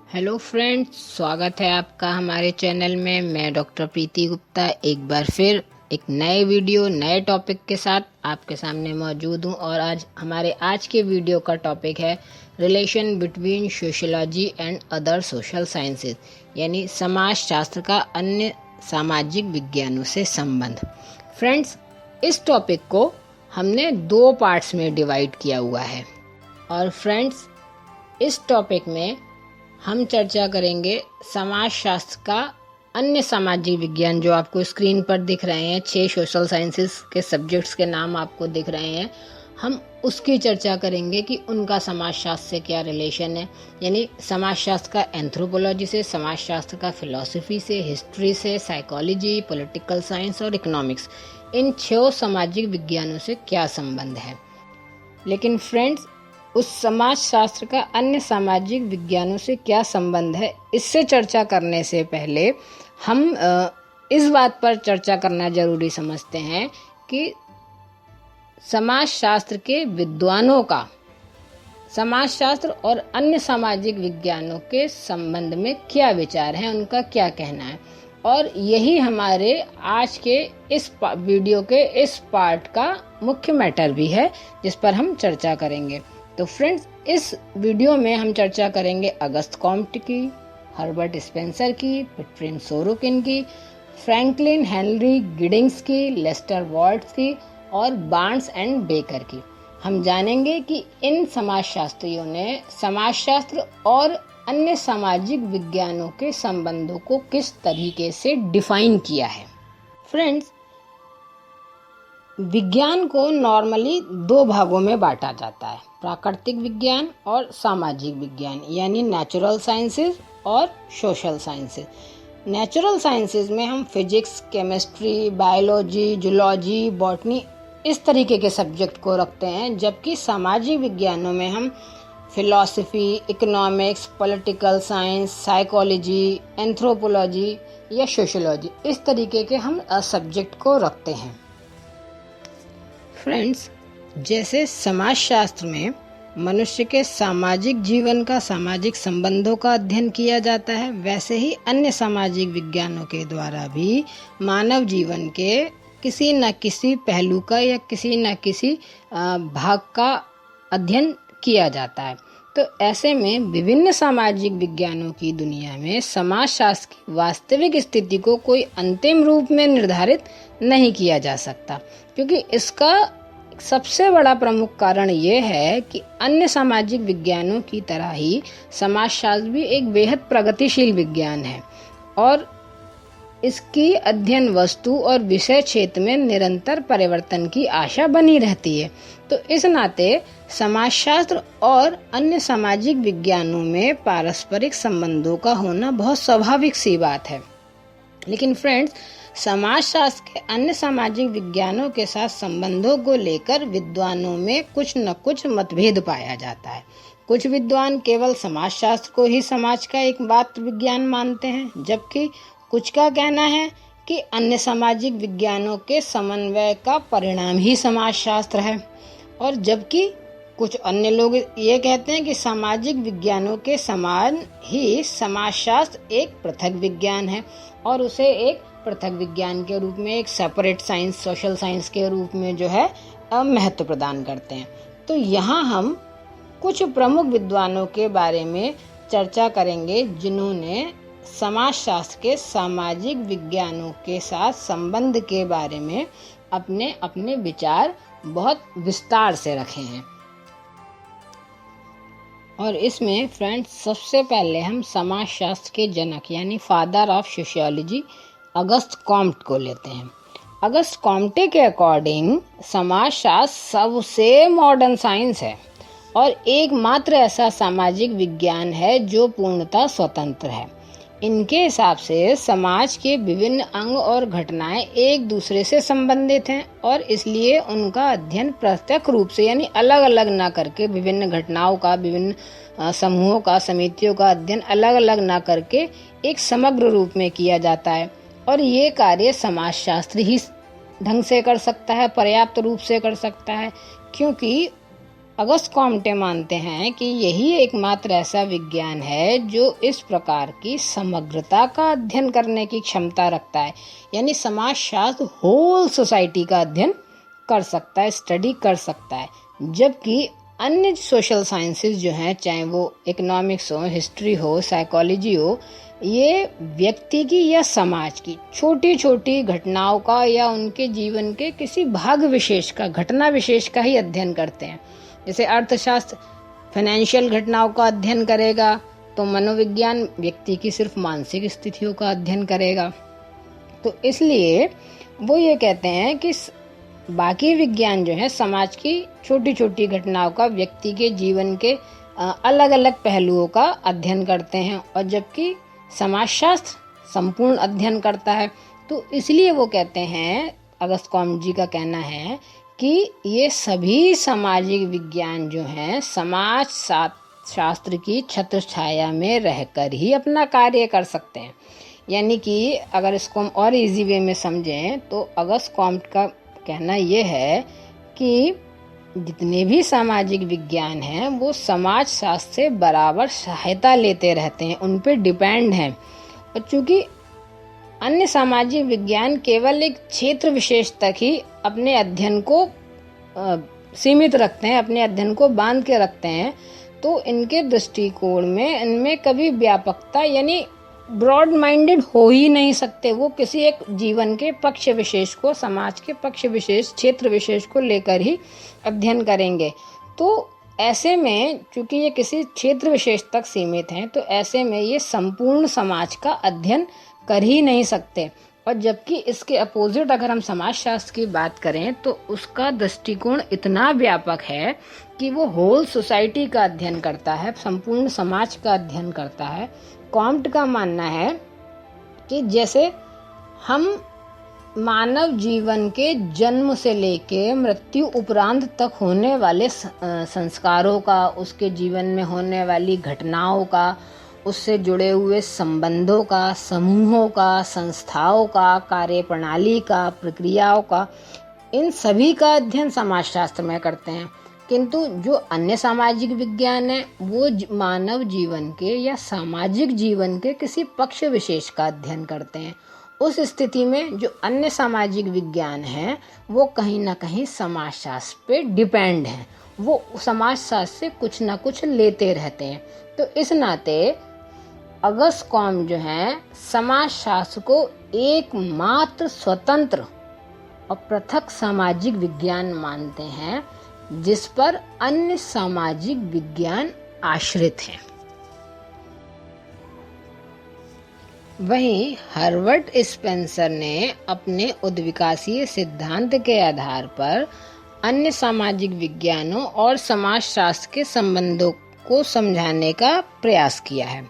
Hello friends, स्वागत है आपका हमारे चैनल में। मैं डॉक्टर प्रीति गुप्ता एक बार फिर एक नए वीडियो नए टॉपिक के साथ आपके सामने मौजूद हूँ। और आज के वीडियो का टॉपिक है relation between sociology and other social sciences, यानी समाज शास्त्र का अन्य सामाजिक विज्ञानों से संबंध। फ्रेंड्स, इस टॉपिक को हमने 2 पार्ट्स में डिवाइड किया हुआ है। और फ्रेंड्स, इस टॉपिक में हम चर्चा करेंगे समाज शास्त्र का अन्य सामाजिक विज्ञान, जो आपको स्क्रीन पर दिख रहे हैं। 6 सोशल साइंसेस के सब्जेक्ट्स के नाम आपको दिख रहे हैं। हम उसकी चर्चा करेंगे कि उनका समाज शास्त्र से क्या रिलेशन है, यानी समाज शास्त्र का एंथ्रोपोलॉजी से, समाज शास्त्र का फिलॉसफी से, हिस्ट्री से, साइकोलॉजी, पॉलिटिकल साइंस और इकोनॉमिक्स, इन 6 सामाजिक विज्ञानों से क्या संबंध है। लेकिन फ्रेंड्स, उस समाज शास्त्र का अन्य सामाजिक विज्ञानों से क्या संबंध है, इससे चर्चा करने से पहले हम इस बात पर चर्चा करना जरूरी समझते हैं कि समाज शास्त्र के विद्वानों का समाज शास्त्र और अन्य सामाजिक विज्ञानों के संबंध में क्या विचार है, उनका क्या कहना है। और यही हमारे आज के इस वीडियो के इस पार्ट का मुख्य मैटर भी है, जिस पर हम चर्चा करेंगे। तो फ्रेंड्स, इस वीडियो में हम चर्चा करेंगे अगस्त कॉम्ट की, हर्बर्ट स्पेंसर की, प्रिंस सोरोकिन की, फ्रैंकलिन हेनरी गिडिंग्स की, लेस्टर वॉल्ट्स की और बार्न्स एंड बेकर की। हम जानेंगे कि इन समाजशास्त्रियों ने समाजशास्त्र और अन्य सामाजिक विज्ञानों के संबंधों को किस तरीके से डिफाइन किया है। फ्रेंड्स, विज्ञान को नॉर्मली 2 भागों में बांटा जाता है, प्राकृतिक विज्ञान और सामाजिक विज्ञान, यानी नेचुरल साइंसेज और सोशल साइंसेज। नेचुरल साइंसेज में हम physics, chemistry, biology, zoology, botany, इस तरीके के सब्जेक्ट को रखते हैं, जबकि सामाजिक विज्ञानों में हम philosophy, economics, political science, psychology, anthropology या सोशियोलॉजी, इस तरीके के हम सब्जेक्ट को रखते हैं। फ्रेंड्स, जैसे समाजशास्त्र में मनुष्य के सामाजिक जीवन का, सामाजिक संबंधों का अध्ययन किया जाता है, वैसे ही अन्य सामाजिक विज्ञानों के द्वारा भी मानव जीवन के किसी न किसी पहलू का या किसी न किसी भाग का अध्ययन किया जाता है। तो ऐसे में विभिन्न सामाजिक विज्ञानों की दुनिया में समाजशास्त्र की वास्तविक स्थिति को कोई अंतिम रूप में निर्धारित नहीं किया जा सकता, क्योंकि इसका सबसे बड़ा प्रमुख कारण ये है कि अन्य सामाजिक विज्ञानों की तरह ही समाजशास्त्र भी एक बेहद प्रगतिशील विज्ञान है और इसकी अध्ययन वस्तु और विषय क्षेत्र में निरंतर परिवर्तन की आशा बनी रहती है। तो इस नाते समाजशास्त्र और अन्य सामाजिक विज्ञानों में पारस्परिक संबंधों का होना बहुत स्वाभाविक सी बात है। लेकिन फ्रेंड्स, समाजशास्त्र के अन्य सामाजिक विज्ञानों के साथ संबंधों को लेकर विद्वानों में कुछ न कुछ मतभेद पाया जाता है। कुछ विद्वान केवल समाजशास्त्र को ही समाज का एक मात्र विज्ञान मानते हैं, जबकि कुछ का कहना है कि अन्य सामाजिक विज्ञानों के समन्वय का परिणाम ही समाजशास्त्र है। और जबकि कुछ अन्य लोग ये कहते हैं कि सामाजिक विज्ञानों के समान ही समाजशास्त्र एक पृथक विज्ञान है और उसे एक पृथक विज्ञान के रूप में, एक सेपरेट साइंस, सोशल साइंस के रूप में जो है महत्व प्रदान करते हैं। तो यहाँ हम कुछ प्रमुख विद्वानों के बारे में चर्चा करेंगे, जिन्होंने समाजशास्त्र के सामाजिक विज्ञानों के साथ संबंध के बारे में अपने अपने विचार बहुत विस्तार से रखे हैं। और इसमें फ्रेंड्स, सबसे पहले हम समाजशास्त्र के जनक यानी father of sociology Auguste Comte को लेते हैं। अगस्त कॉम्टे के अकॉर्डिंग समाजशास्त्र सबसे मॉडर्न साइंस है और एकमात्र ऐसा सामाजिक विज्ञान है जो पूर्णतः स्वतंत्र है। इनके हिसाब से समाज के विभिन्न अंग और घटनाएं एक दूसरे से संबंधित हैं और इसलिए उनका अध्ययन प्रत्यक्ष रूप से, यानी अलग अलग ना करके, विभिन्न घटनाओं का, विभिन्न समूहों का, समितियों का अध्ययन अलग अलग ना करके एक समग्र रूप में किया जाता है। और ये कार्य समाजशास्त्र ही ढंग से कर सकता है, पर्याप्त रूप से कर सकता है, क्योंकि अगस्त कॉम्टे मानते हैं कि यही एकमात्र ऐसा विज्ञान है जो इस प्रकार की समग्रता का अध्ययन करने की क्षमता रखता है, यानी समाजशास्त्र होल सोसाइटी का अध्ययन कर सकता है, स्टडी कर सकता है, जबकि अन्य सोशल साइंसेज जो हैं, चाहे वो इकोनॉमिक्स हो, हिस्ट्री हो, साइकोलॉजी हो, ये व्यक्ति की या समाज की छोटी छोटी घटनाओं का या उनके जीवन के किसी भाग विशेष का, घटना विशेष का ही अध्ययन करते हैं। जैसे अर्थशास्त्र फाइनेंशियल घटनाओं का अध्ययन करेगा, तो मनोविज्ञान व्यक्ति की सिर्फ मानसिक स्थितियों का अध्ययन करेगा। तो इसलिए वो ये कहते हैं कि बाकी विज्ञान जो है समाज की छोटी छोटी घटनाओं का, व्यक्ति के जीवन के अलग अलग पहलुओं का अध्ययन करते हैं, और जबकि समाजशास्त्र संपूर्ण अध्ययन करता है। तो इसलिए वो कहते हैं, अगस्त कॉम्टे जी का कहना है कि ये सभी सामाजिक विज्ञान जो हैं समाज शास्त्र की छत्र छाया में रहकर ही अपना कार्य कर सकते हैं। यानी कि अगर इसको हम और इजी वे में समझें तो अगस्त कॉम्टे का कहना ये है कि जितने भी सामाजिक विज्ञान हैं वो समाज शास्त्र से बराबर सहायता लेते रहते हैं, उन पे डिपेंड हैं। और चूंकि अन्य सामाजिक विज्ञान केवल एक क्षेत्र विशेष तक ही अपने अध्ययन को सीमित रखते हैं, अपने अध्ययन को बांध के रखते हैं, तो इनके दृष्टिकोण में इनमें कभी व्यापकता यानी ब्रॉड माइंडेड हो ही नहीं सकते। वो किसी एक जीवन के पक्ष विशेष को, समाज के पक्ष विशेष, क्षेत्र विशेष को लेकर ही अध्ययन करेंगे। तो ऐसे में चूंकि ये किसी क्षेत्र विशेष तक सीमित हैं, तो ऐसे में ये संपूर्ण समाज का अध्ययन कर ही नहीं सकते। और जबकि इसके अपोजिट अगर हम समाजशास्त्र की बात करें तो उसका दृष्टिकोण इतना व्यापक है कि वो होल सोसाइटी का अध्ययन करता है, संपूर्ण समाज का अध्ययन करता है। कॉम्टे का मानना है कि जैसे हम मानव जीवन के जन्म से लेके मृत्यु उपरांत तक होने वाले संस्कारों का, उसके जीवन में होने वाली घटनाओं का, उससे जुड़े हुए संबंधों का, समूहों का, संस्थाओं का, कार्यप्रणाली का, प्रक्रियाओं का, इन सभी का अध्ययन समाजशास्त्र में करते हैं। किंतु जो अन्य सामाजिक विज्ञान है वो मानव जीवन के या सामाजिक जीवन के किसी पक्ष विशेष का अध्ययन करते हैं। उस स्थिति में जो अन्य सामाजिक विज्ञान है वो कहीं ना कहीं समाजशास्त्र पे डिपेंड है, वो समाजशास्त्र से कुछ ना कुछ लेते रहते हैं। तो इस नाते अगस्त कॉम्टे जो है समाजशास्त्र को एकमात्र स्वतंत्र और पृथक सामाजिक विज्ञान मानते हैं जिस पर अन्य सामाजिक विज्ञान आश्रित हैं। वहीं हर्बर्ट स्पेंसर ने अपने उद्विकासीय सिद्धांत के आधार पर अन्य सामाजिक विज्ञानों और समाजशास्त्र के संबंधों को समझाने का प्रयास किया है।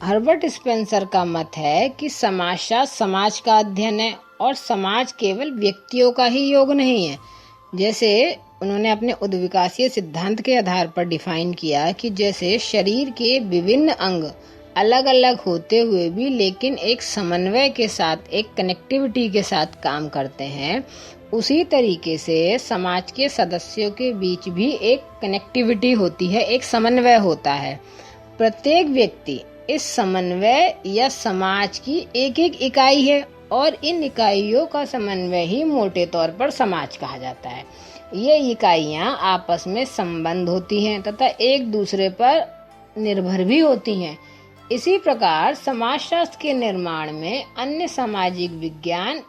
हर्बर्ट स्पेंसर का मत है कि समाजशास्त्र समाज का अध्ययन है और समाज केवल व्यक्तियों का ही योग नहीं है। जैसे उन्होंने अपने उद्विकासीय सिद्धांत के आधार पर डिफाइन किया कि जैसे शरीर के विभिन्न अंग अलग अलग होते हुए भी लेकिन एक समन्वय के साथ, एक कनेक्टिविटी के साथ काम करते हैं, उसी तरीके से समाज के सदस्यों के बीच भी एक कनेक्टिविटी होती है, एक समन्वय होता है। प्रत्येक व्यक्ति इस समन्वय या समाज की एक एक इकाई है और इन इकाइयों का समन्वय ही मोटे तौर पर समाज कहा जाता है। ये इकाइयां आपस में संबंध होती हैं तथा एक दूसरे पर निर्भर भी होती हैं। इसी प्रकार समाजशास्त्र के निर्माण में अन्य सामाजिक विज्ञान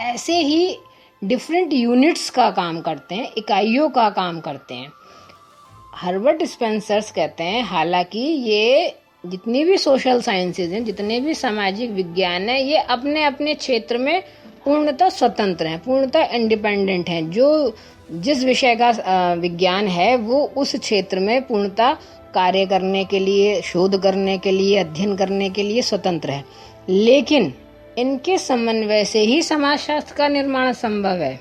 ऐसे ही डिफरेंट यूनिट्स का काम करते हैं, इकाइयों का काम करते हैं। हर्बर्ट स्पेंसर कहते हैं हालांकि ये जितनी भी सोशल साइंसेज हैं, जितने भी सामाजिक विज्ञान हैं, ये अपने अपने क्षेत्र में पूर्णतः स्वतंत्र हैं, पूर्णतः इंडिपेंडेंट हैं। जो जिस विषय का विज्ञान है वो उस क्षेत्र में पूर्णतः कार्य करने के लिए, शोध करने के लिए, अध्ययन करने के लिए स्वतंत्र है। लेकिन इनके समन्वय से ही समाजशास्त्र का निर्माण संभव है,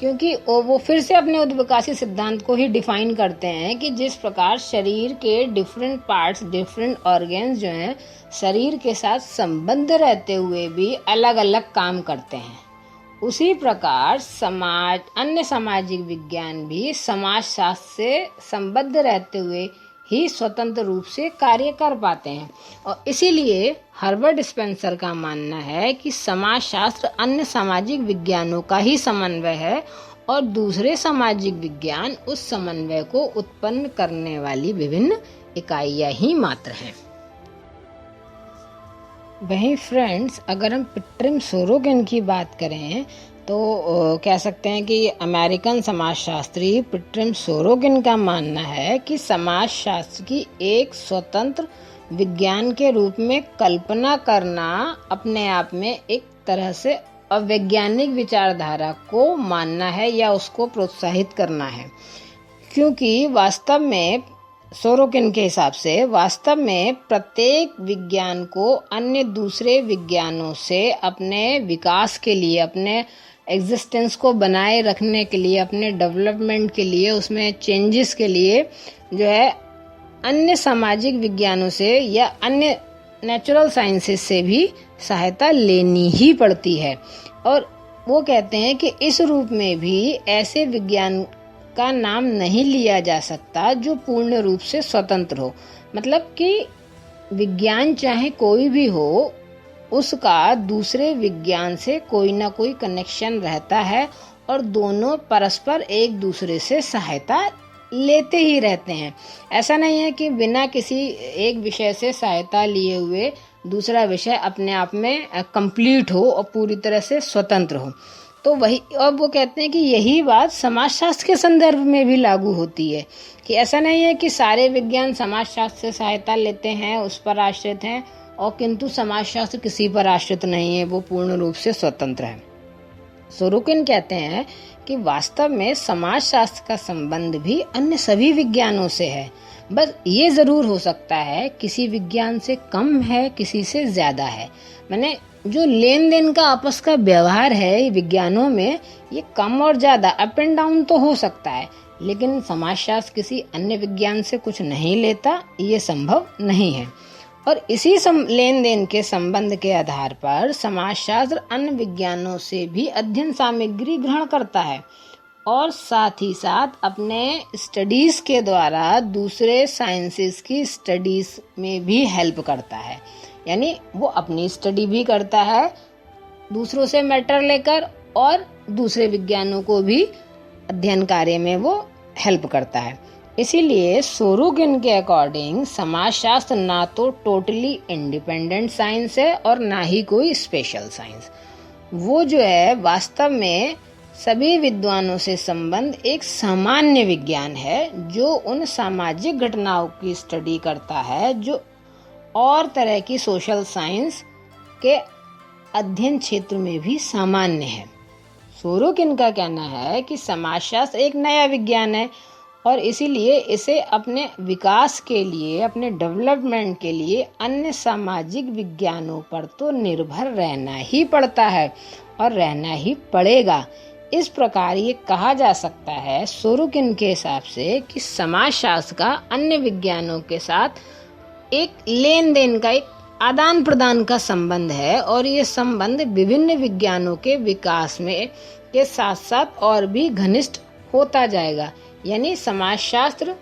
क्योंकि वो फिर से अपने उद्विकासी सिद्धांत को ही डिफाइन करते हैं कि जिस प्रकार शरीर के डिफरेंट पार्ट्स, डिफरेंट ऑर्गन्स जो हैं, शरीर के साथ संबंध रहते हुए भी अलग अलग काम करते हैं, उसी प्रकार अन्य सामाजिक विज्ञान भी समाजशास्त्र से संबद्ध रहते हुए ही स्वतंत्र रूप से कार्य कर पाते हैं। और इसीलिए हर्बर्ट स्पेंसर का मानना है कि समाजशास्त्र अन्य सामाजिक विज्ञानों का ही समन्वय है और दूसरे सामाजिक विज्ञान उस समन्वय को उत्पन्न करने वाली विभिन्न इकाइयां ही मात्र हैं। वहीं फ्रेंड्स, अगर हम पिट्रिम सोरोकिन की बात करें तो कह सकते हैं कि अमेरिकन समाजशास्त्री पिट्रिम सोरोकिन का मानना है कि समाजशास्त्र की एक स्वतंत्र विज्ञान के रूप में कल्पना करना अपने आप में एक तरह से अवैज्ञानिक विचारधारा को मानना है या उसको प्रोत्साहित करना है, क्योंकि वास्तव में सोरोकिन के हिसाब से वास्तव में प्रत्येक विज्ञान को अन्य दूसरे विज्ञानों से अपने विकास के लिए, अपने एग्जिस्टेंस को बनाए रखने के लिए, अपने डेवलपमेंट के लिए, उसमें चेंजेस के लिए जो है अन्य सामाजिक विज्ञानों से या अन्य नेचुरल साइंसेस से भी सहायता लेनी ही पड़ती है। और वो कहते हैं कि इस रूप में भी ऐसे विज्ञान का नाम नहीं लिया जा सकता जो पूर्ण रूप से स्वतंत्र हो। मतलब कि विज्ञान चाहे कोई भी हो, उसका दूसरे विज्ञान से कोई ना कोई कनेक्शन रहता है और दोनों परस्पर एक दूसरे से सहायता लेते ही रहते हैं। ऐसा नहीं है कि बिना किसी एक विषय से सहायता लिए हुए दूसरा विषय अपने आप में कंप्लीट हो और पूरी तरह से स्वतंत्र हो। तो वही, अब वो कहते हैं कि यही बात समाजशास्त्र के संदर्भ में भी लागू होती है कि ऐसा नहीं है कि सारे विज्ञान समाजशास्त्र से सहायता लेते हैं, उस पर आश्रित हैं, और किंतु समाजशास्त्र किसी पर आश्रित नहीं है, वो पूर्ण रूप से स्वतंत्र है। सोरोकिन कहते हैं कि वास्तव में समाजशास्त्र का संबंध भी अन्य सभी विज्ञानों से है, बस ये जरूर हो सकता है किसी विज्ञान से कम है, किसी से ज्यादा है। माने जो लेन देन का आपस का व्यवहार है विज्ञानों में, ये कम और ज्यादा, अप एंड डाउन तो हो सकता है, लेकिन समाजशास्त्र किसी अन्य विज्ञान से कुछ नहीं लेता, ये संभव नहीं है। और इसी लेन देन के संबंध के आधार पर समाजशास्त्र अन्य विज्ञानों से भी अध्ययन सामग्री ग्रहण करता है और साथ ही साथ अपने स्टडीज के द्वारा दूसरे साइंसेस की स्टडीज में भी हेल्प करता है। यानी वो अपनी स्टडी भी करता है दूसरों से मैटर लेकर, और दूसरे विज्ञानों को भी अध्ययन कार्य में वो हेल्प करता है। इसीलिए सोरोकिन के अकॉर्डिंग समाजशास्त्र ना तो टोटली इंडिपेंडेंट साइंस है और ना ही कोई स्पेशल साइंस। वो जो है वास्तव में सभी विद्वानों से संबंध एक सामान्य विज्ञान है जो उन सामाजिक घटनाओं की स्टडी करता है जो और तरह की सोशल साइंस के अध्ययन क्षेत्र में भी सामान्य है। सोरोकिन का कहना है कि समाजशास्त्र एक नया विज्ञान है और इसीलिए इसे अपने विकास के लिए, अपने डेवलपमेंट के लिए अन्य सामाजिक विज्ञानों पर तो निर्भर रहना ही पड़ता है और रहना ही पड़ेगा। इस प्रकार ये कहा जा सकता है सोरोकिन के हिसाब से कि समाजशास्त्र का अन्य विज्ञानों के साथ एक लेन देन का, एक आदान प्रदान का संबंध है और ये संबंध विभिन्न विज्ञानों के विकास में के साथ साथ और भी घनिष्ठ होता जाएगा। यानी समाजशास्त्र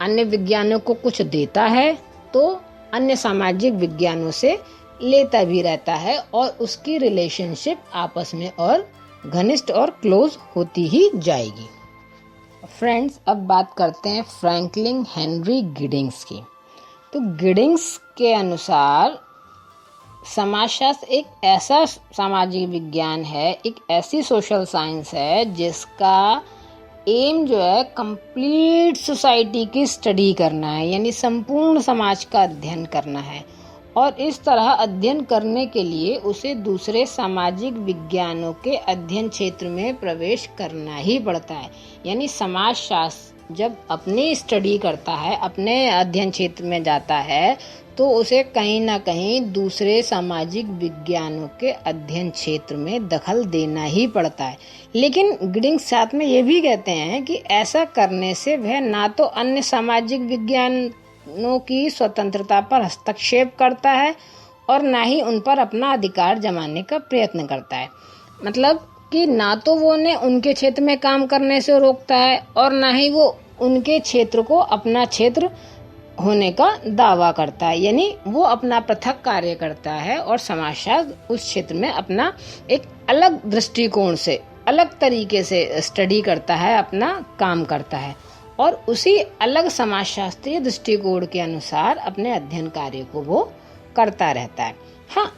अन्य विज्ञानों को कुछ देता है तो अन्य सामाजिक विज्ञानों से लेता भी रहता है और उसकी रिलेशनशिप आपस में और घनिष्ठ और क्लोज होती ही जाएगी। फ्रेंड्स, अब बात करते हैं फ्रैंकलिन हेनरी गिडिंग्स की। तो गिडिंग्स के अनुसार समाजशास्त्र एक ऐसा सामाजिक विज्ञान है, एक ऐसी सोशल साइंस है जिसका एम जो है कंप्लीट सोसाइटी की स्टडी करना है, यानी संपूर्ण समाज का अध्ययन करना है। और इस तरह अध्ययन करने के लिए उसे दूसरे सामाजिक विज्ञानों के अध्ययन क्षेत्र में प्रवेश करना ही पड़ता है। यानी समाजशास्त्र जब अपनी स्टडी करता है, अपने अध्ययन क्षेत्र में जाता है, तो उसे कहीं ना कहीं दूसरे सामाजिक विज्ञानों के अध्ययन क्षेत्र में दखल देना ही पड़ता है। लेकिन गिडिंग्स साथ में ये भी कहते हैं कि ऐसा करने से वह ना तो अन्य सामाजिक विज्ञानों की स्वतंत्रता पर हस्तक्षेप करता है और ना ही उन पर अपना अधिकार जमाने का प्रयत्न करता है। मतलब कि ना तो वो उन्हें उनके क्षेत्र में काम करने से रोकता है और ना ही वो उनके क्षेत्र को अपना क्षेत्र होने का दावा करता है। यानी वो अपना पृथक कार्य करता है और समाजशास्त्र उस क्षेत्र में अपना एक अलग दृष्टिकोण से, अलग तरीके से स्टडी करता है, अपना काम करता है और उसी अलग समाजशास्त्रीय दृष्टिकोण के अनुसार अपने अध्ययन कार्य को वो करता रहता है। हाँ,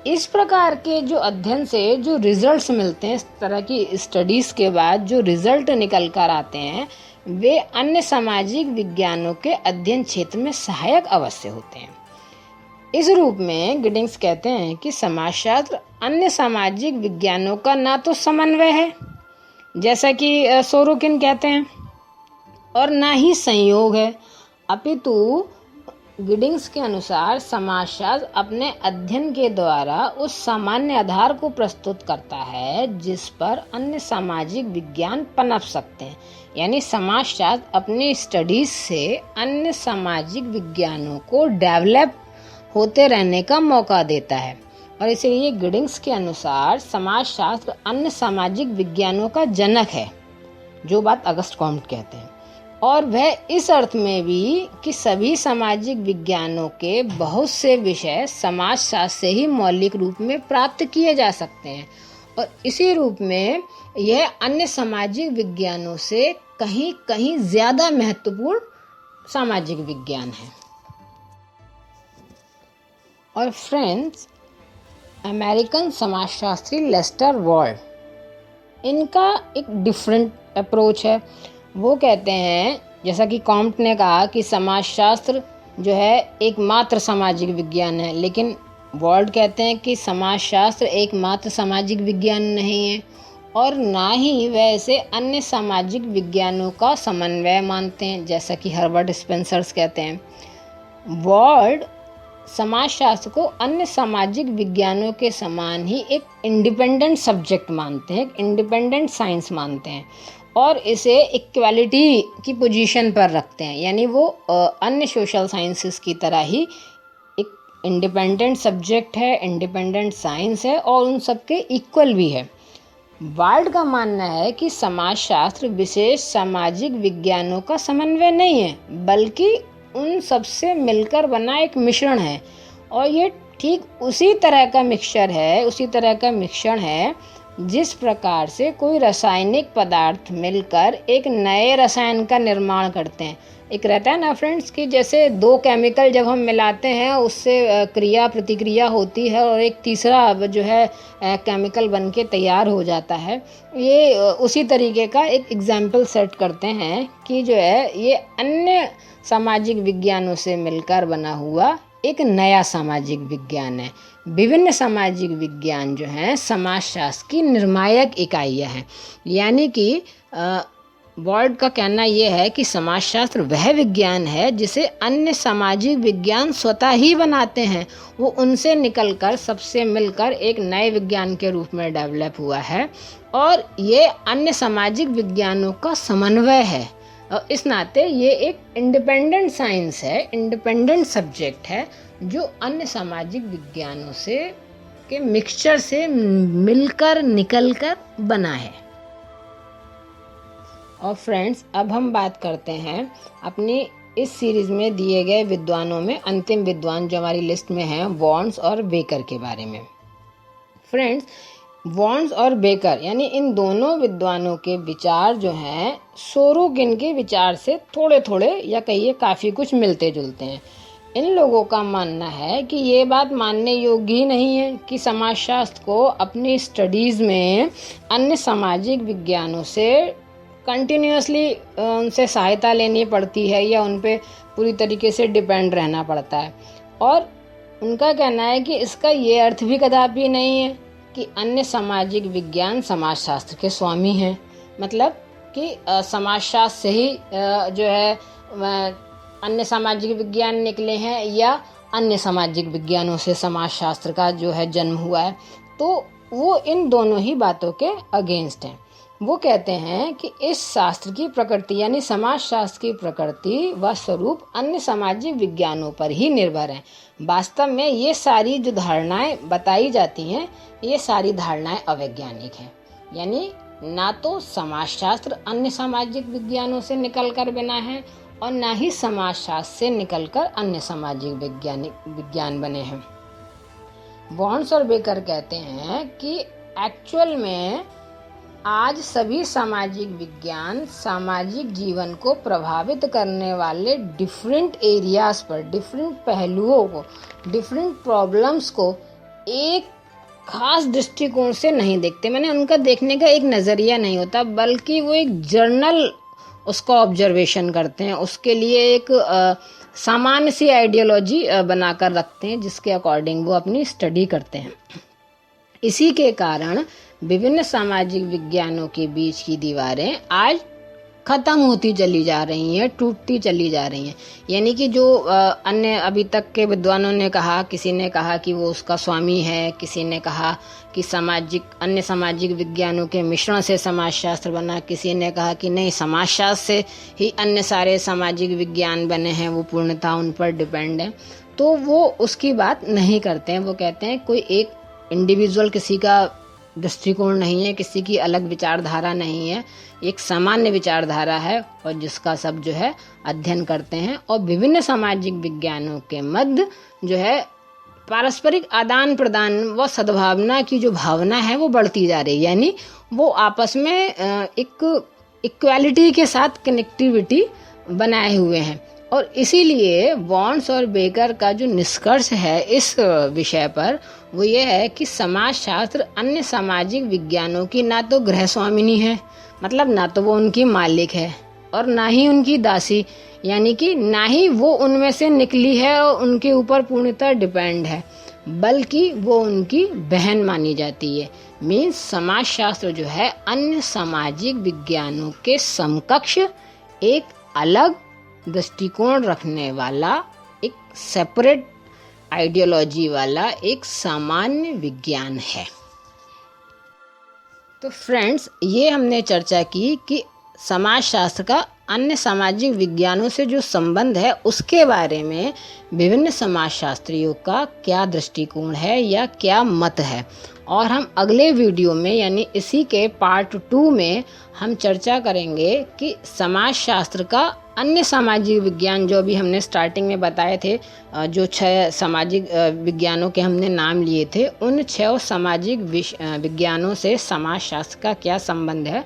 इस प्रकार के जो अध्ययन से जो रिजल्ट्स मिलते हैं, इस तरह की स्टडीज के बाद जो रिजल्ट निकल कर आते हैं, वे अन्य सामाजिक विज्ञानों के अध्ययन क्षेत्र में सहायक अवश्य होते हैं। इस रूप में गिडिंग्स कहते हैं कि समाजशास्त्र अन्य सामाजिक विज्ञानों का ना तो समन्वय है, जैसा कि सोरोकिन कहते हैं, और ना ही संयोग है, अपितु गिडिंग्स के अनुसार समाजशास्त्र अपने अध्ययन के द्वारा उस सामान्य आधार को प्रस्तुत करता है जिस पर अन्य सामाजिक विज्ञान पनप सकते हैं। यानी समाजशास्त्र अपनी स्टडीज से अन्य सामाजिक विज्ञानों को डेवलप होते रहने का मौका देता है और इसलिए गिडिंग्स के अनुसार समाजशास्त्र अन्य सामाजिक विज्ञानों का जनक है, जो बात अगस्ट कॉम्ट कहते हैं। और वह इस अर्थ में भी कि सभी सामाजिक विज्ञानों के बहुत से विषय समाजशास्त्र से ही मौलिक रूप में प्राप्त किए जा सकते हैं और इसी रूप में यह अन्य सामाजिक विज्ञानों से कहीं कहीं ज्यादा महत्वपूर्ण सामाजिक विज्ञान है। और फ्रेंड्स, अमेरिकन समाजशास्त्री लेस्टर वॉल्ड, इनका एक डिफरेंट अप्रोच है। वो कहते हैं, जैसा कि कॉम्ट ने कहा कि समाजशास्त्र जो है एकमात्र सामाजिक विज्ञान है, लेकिन वॉल्ड कहते हैं कि समाजशास्त्र एकमात्र सामाजिक विज्ञान नहीं है और ना ही वह इसे अन्य सामाजिक विज्ञानों का समन्वय मानते हैं, जैसा कि हर्बर्ट स्पेंसर्स कहते हैं। वॉल्ड समाजशास्त्र को अन्य सामाजिक विज्ञानों के समान ही एक इंडिपेंडेंट सब्जेक्ट मानते हैं, एक इंडिपेंडेंट साइंस मानते हैं और इसे इक्वालिटी की पोजीशन पर रखते हैं। यानी वो अन्य सोशल साइंसेस की तरह ही एक इंडिपेंडेंट सब्जेक्ट है, इंडिपेंडेंट साइंस है और उन सबके इक्वल भी है। वाल्ड का मानना है कि समाजशास्त्र विशेष सामाजिक विज्ञानों का समन्वय नहीं है, बल्कि उन सबसे मिलकर बना एक मिश्रण है और ये ठीक उसी तरह का मिश्रण है जिस प्रकार से कोई रासायनिक पदार्थ मिलकर एक नए रसायन का निर्माण करते हैं। एक रहता है ना फ्रेंड्स कि जैसे दो केमिकल जब हम मिलाते हैं उससे क्रिया प्रतिक्रिया होती है और एक तीसरा जो है केमिकल बनके तैयार हो जाता है। ये उसी तरीके का एक एग्जाम्पल सेट करते हैं कि जो है ये अन्य सामाजिक विज्ञानों से मिलकर बना हुआ एक नया सामाजिक विज्ञान है। विभिन्न सामाजिक विज्ञान जो हैं समाजशास्त्र की निर्णायक इकाइयाँ हैं। यानी कि वॉल्ड का कहना यह है कि समाजशास्त्र वह विज्ञान है जिसे अन्य सामाजिक विज्ञान स्वतः ही बनाते हैं। वो उनसे निकलकर सबसे मिलकर एक नए विज्ञान के रूप में डेवलप हुआ है और ये अन्य सामाजिक विज्ञानों का समन्वय है और इस नाते ये एक इंडिपेंडेंट साइंस है, इंडिपेंडेंट सब्जेक्ट है जो अन्य सामाजिक विज्ञानों से के मिक्सचर से मिलकर निकलकर बना है। और फ्रेंड्स, अब हम बात करते हैं अपनी इस सीरीज में दिए गए विद्वानों में अंतिम विद्वान जो हमारी लिस्ट में हैं, वॉर्न्स और बेकर के बारे में। फ्रेंड्स, वॉर्न्स और बेकर यानी इन दोनों विद्वानों के विचार जो हैं सोरोकिन के विचार से थोड़े थोड़े या कहिए काफ़ी कुछ मिलते जुलते हैं। इन लोगों का मानना है कि ये बात मानने योग्य ही नहीं है कि समाजशास्त्र को अपनी स्टडीज़ में अन्य सामाजिक विज्ञानों से कंटिन्यूसली उनसे सहायता लेनी पड़ती है या उन पे पूरी तरीके से डिपेंड रहना पड़ता है। और उनका कहना है कि इसका ये अर्थ भी कदापि नहीं है कि अन्य सामाजिक विज्ञान समाजशास्त्र के स्वामी हैं। मतलब कि समाजशास्त्र से ही जो है अन्य सामाजिक विज्ञान निकले हैं या अन्य सामाजिक विज्ञानों से समाजशास्त्र का जो है जन्म हुआ है। तो वो इन दोनों ही बातों के अगेंस्ट हैं। वो कहते हैं कि इस शास्त्र की प्रकृति यानी समाजशास्त्र की प्रकृति व स्वरूप अन्य सामाजिक विज्ञानों पर ही निर्भर है। वास्तव में ये सारी जो धारणाएं बताई जाती हैं ये सारी धारणाएं अवैज्ञानिक हैं। यानी ना तो समाजशास्त्र अन्य सामाजिक विज्ञानों से निकलकर बना है और ना ही समाजशास्त्र से निकलकर अन्य सामाजिक विज्ञान बने हैं। बॉन्ड्स और बेकर कहते हैं कि एक्चुअल में आज सभी सामाजिक विज्ञान सामाजिक जीवन को प्रभावित करने वाले डिफरेंट एरियाज पर, डिफरेंट पहलुओं को, डिफरेंट प्रॉब्लम्स को एक खास दृष्टिकोण से नहीं देखते। मैंने उनका देखने का एक नज़रिया नहीं होता, बल्कि वो एक जर्नल उसका ऑब्जर्वेशन करते हैं, उसके लिए एक सामान्य सी आइडियोलॉजी बनाकर रखते हैं, जिसके अकॉर्डिंग वो अपनी स्टडी करते हैं। इसी के कारण विभिन्न सामाजिक विज्ञानों के बीच की दीवारें आज खत्म होती चली जा रही हैं, टूटती चली जा रही हैं। यानी कि जो अन्य अभी तक के विद्वानों ने कहा, किसी ने कहा कि वो उसका स्वामी है, किसी ने कहा कि अन्य सामाजिक विज्ञानों के मिश्रण से समाजशास्त्र बना, किसी ने कहा कि नहीं, समाजशास्त्र से ही अन्य सारे सामाजिक विज्ञान बने हैं, वो पूर्णतः उन पर डिपेंड है। तो वो उसकी बात नहीं करते हैं। वो कहते हैं कोई एक इंडिविजुअल किसी का दृष्टिकोण नहीं है, किसी की अलग विचारधारा नहीं है, एक सामान्य विचारधारा है और जिसका सब जो है अध्ययन करते हैं। और विभिन्न सामाजिक विज्ञानों के मध्य जो है पारस्परिक आदान प्रदान व सद्भावना की जो भावना है वो बढ़ती जा रही है। यानी वो आपस में एक इक्वालिटी के साथ कनेक्टिविटी बनाए हुए हैं। और इसीलिए बॉन्ड्स और बेकर का जो निष्कर्ष है इस विषय पर वो ये है कि समाजशास्त्र अन्य सामाजिक विज्ञानों की ना तो गृह स्वामिनी है, मतलब ना तो वो उनकी मालिक है और ना ही उनकी दासी, यानी कि ना ही वो उनमें से निकली है और उनके ऊपर पूर्णतः डिपेंड है, बल्कि वो उनकी बहन मानी जाती है। मीन्स समाजशास्त्र जो है अन्य सामाजिक विज्ञानों के समकक्ष एक अलग दृष्टिकोण रखने वाला, एक सेपरेट आइडियोलॉजी वाला एक सामान्य विज्ञान है। तो फ्रेंड्स, ये हमने चर्चा की कि समाजशास्त्र का अन्य सामाजिक विज्ञानों से जो संबंध है उसके बारे में विभिन्न समाजशास्त्रियों का क्या दृष्टिकोण है या क्या मत है। और हम अगले वीडियो में, यानी इसी के पार्ट 2 में हम चर्चा करेंगे कि समाजशास्त्र का अन्य सामाजिक विज्ञान जो अभी हमने स्टार्टिंग में बताए थे, जो 6 सामाजिक विज्ञानों के हमने नाम लिए थे, उन 6 सामाजिक विज्ञानों से समाजशास्त्र का क्या संबंध है,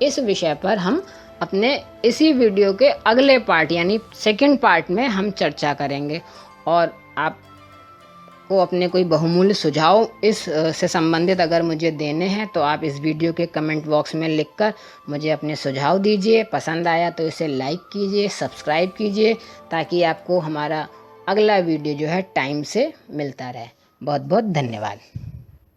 इस विषय पर हम अपने इसी वीडियो के अगले पार्ट यानी सेकंड पार्ट में हम चर्चा करेंगे। और आपको अपने कोई बहुमूल्य सुझाव इस से संबंधित अगर मुझे देने हैं तो आप इस वीडियो के कमेंट बॉक्स में लिखकर मुझे अपने सुझाव दीजिए। पसंद आया तो इसे लाइक कीजिए, सब्सक्राइब कीजिए, ताकि आपको हमारा अगला वीडियो जो है टाइम से मिलता रहे। बहुत बहुत धन्यवाद।